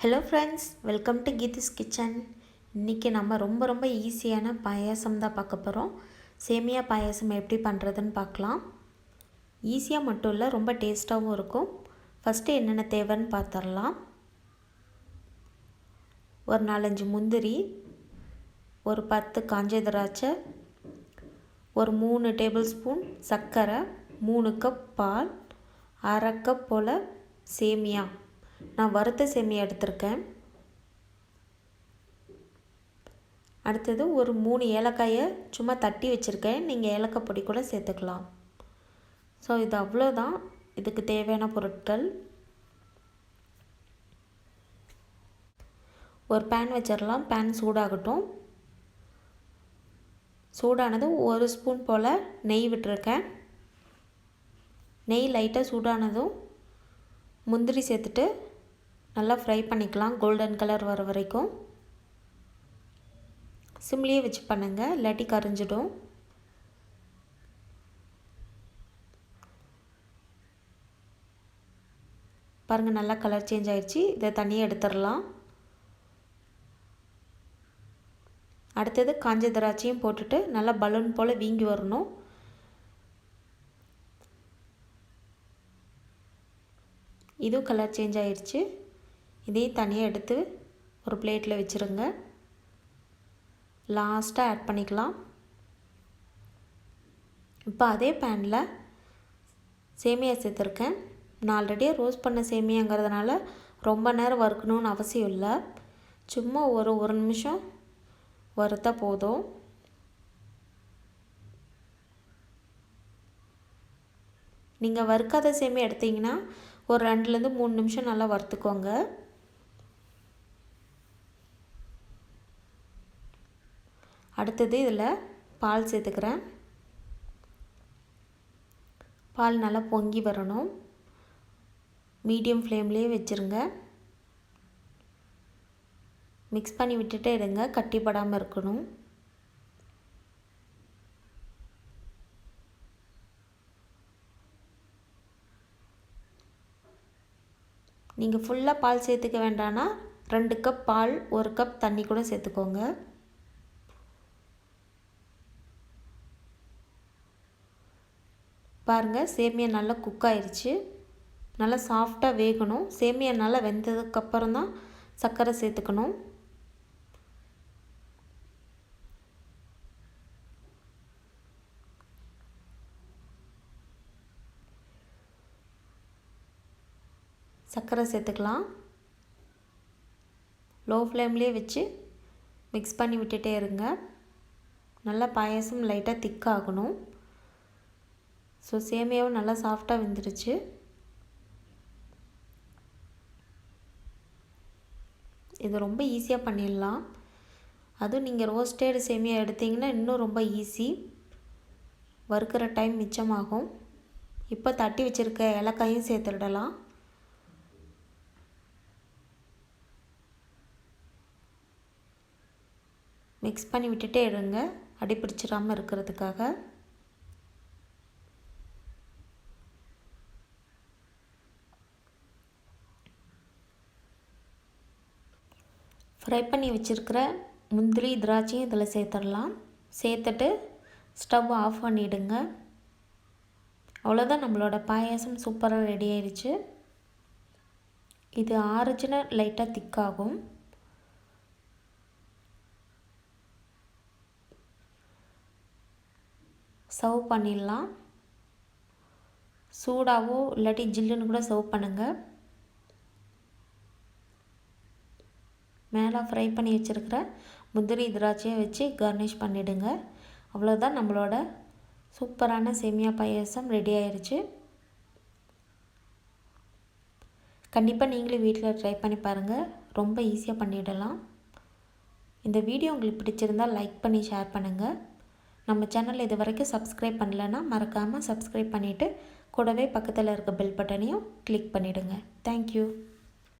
Hello friends, welcome to Geethi's kitchen. இன்றைக்கி நம்ம ரொம்ப ஈஸியான பாயாசம் தான் பார்க்க போகிறோம். சேமியா பாயாசம் எப்படி பண்ணுறதுன்னு பார்க்கலாம். ஈஸியாக மட்டும் இல்லை, ரொம்ப டேஸ்ட்டாகவும் இருக்கும். ஃபஸ்ட்டு என்னென்ன தேவைன்னு பார்த்துடலாம். ஒரு 4-5 முந்திரி, ஒரு 10 காஞ்ச திராட்சை, ஒரு 3 டேபிள் ஸ்பூன் சர்க்கரை, 3 கப் பால், 1/2 கப் போல் சேமியா. நான் வறுத்த சேமியா எடுத்திருக்கேன். அடுத்தது ஒரு 3 ஏலக்காயை சும்மா தட்டி வச்சுருக்கேன். நீங்கள் ஏலக்காய் பொடி கூட சேர்த்துக்கலாம். ஸோ இது அவ்வளோதான் இதுக்கு தேவையான பொருட்கள். ஒரு பேன் வச்சிடலாம். பேன் சூடாகட்டும். சூடானதும் 1 ஸ்பூன் போல் நெய் விட்டுருக்கேன். நெய் லைட்டாக சூடானதும் முந்திரி சேர்த்துட்டு நல்லா ஃப்ரை பண்ணிக்கலாம், கோல்டன் கலர் வர வரைக்கும். சிம்லேயே வச்சு பண்ணுங்கள், இல்லாட்டி கரிஞ்சிடும். பாருங்கள், நல்லா கலர் சேஞ்ச் ஆகிடுச்சு. இதை தனியாக எடுத்துடலாம். அடுத்தது காஞ்ச திராட்சையும் போட்டுட்டு நல்லா பலூன் போல் வீங்கி வரணும். இதுவும் கலர் சேஞ்ச் ஆகிடுச்சு. இதையும் தனியாக எடுத்து ஒரு பிளேட்டில் வச்சுருங்க. லாஸ்ட்டாக ஆட் பண்ணிக்கலாம். இப்போ அதே பேனில் சேமியா சேர்த்துருக்கேன். நான் ஆல்ரெடி ரோஸ்ட் பண்ண சேமியாங்கிறதுனால ரொம்ப நேரம் வறுக்கணும்னு அவசியம் இல்லை. சும்மா ஒரு நிமிஷம் வறுத்தா போதும். நீங்கள் வறுக்காத சேமியா எடுத்திங்கன்னா ஒரு 2-3 நிமிஷம் நல்லா வறுத்துக்கோங்க. அடுத்தது இதில் பால் சேர்த்துக்கிறேன். பால் நல்லா பொங்கி வரணும். மீடியம் ஃப்ளேம்லேயே வச்சுருங்க. மிக்ஸ் பண்ணி விட்டுட்டே இருங்க, கட்டிப்படாமல் இருக்கணும். நீங்கள் ஃபுல்லாக பால் சேர்த்துக்க வேண்டாம்னா 2 கப் பால் 1 கப் தண்ணி கூட சேர்த்துக்கோங்க. பாருங்கள், சேமியா நல்லா குக் ஆயிடுச்சு. நல்லா சாஃப்டாக வேகணும். சேமியா நல்லா வெந்ததுக்கப்புறம் தான் சர்க்கரை சேர்த்துக்கணும். சர்க்கரை சேர்த்துக்கலாம். லோ ஃப்ளேம்லேயே வச்சு மிக்ஸ் பண்ணி விட்டுட்டே இருங்க. நல்லா பாயாசம் லைட்டாக திக்காகணும். ஸோ சேமியாவும் நல்லா சாஃப்டாக வெந்துடுச்சு. இது ரொம்ப ஈஸியாக பண்ணிடலாம். அதுவும் நீங்கள் ரோஸ்டட் சேமியா எடுத்திங்கன்னா இன்னும் ரொம்ப ஈஸி. வறுக்கிற டைம் மிச்சமாகும். இப்போ தட்டி வச்சுருக்க ஏலக்காயும் சேர்த்துடலாம். மிக்ஸ் பண்ணி விட்டுட்டே இருங்க, அடி பிடிச்சிடாமல் இருக்கிறதுக்காக. ஃப்ரை பண்ணி வச்சுருக்கிற முந்திரி திராட்சையும் இதில் சேர்த்துடலாம். சேர்த்துட்டு ஸ்டவ் ஆஃப் பண்ணிவிடுங்க. அவ்வளோதான், நம்மளோட பாயாசம் சூப்பராக ரெடி ஆயிடுச்சு. இது ஆரிஜினா லைட்டாக திக்காகும். சர்வ் பண்ணிடலாம். சூடாகவோ இல்லாட்டி ஜில்லுன்னு கூட சர்வ் பண்ணுங்கள். மேலே ஃப்ரை பண்ணி வச்சுருக்கிற முந்திரி திராட்சையை வச்சு கார்னிஷ் பண்ணிவிடுங்க. அவ்வளோதான், நம்மளோட சூப்பரான சேமியா பாயாசம் ரெடி ஆயிடுச்சு. கண்டிப்பாக நீங்களும் வீட்டில் ட்ரை பண்ணி பாருங்கள். ரொம்ப ஈஸியாக பண்ணிடலாம். இந்த வீடியோ உங்களுக்கு பிடிச்சிருந்தால் லைக் பண்ணி ஷேர் பண்ணுங்கள். நம்ம சேனலில் இது வரைக்கும் சப்ஸ்கிரைப் பண்ணலைன்னா மறக்காமல் சப்ஸ்கிரைப் பண்ணிவிட்டு கூடவே பக்கத்தில் இருக்க பெல் பட்டனையும் கிளிக் பண்ணிவிடுங்க. தேங்க்யூ.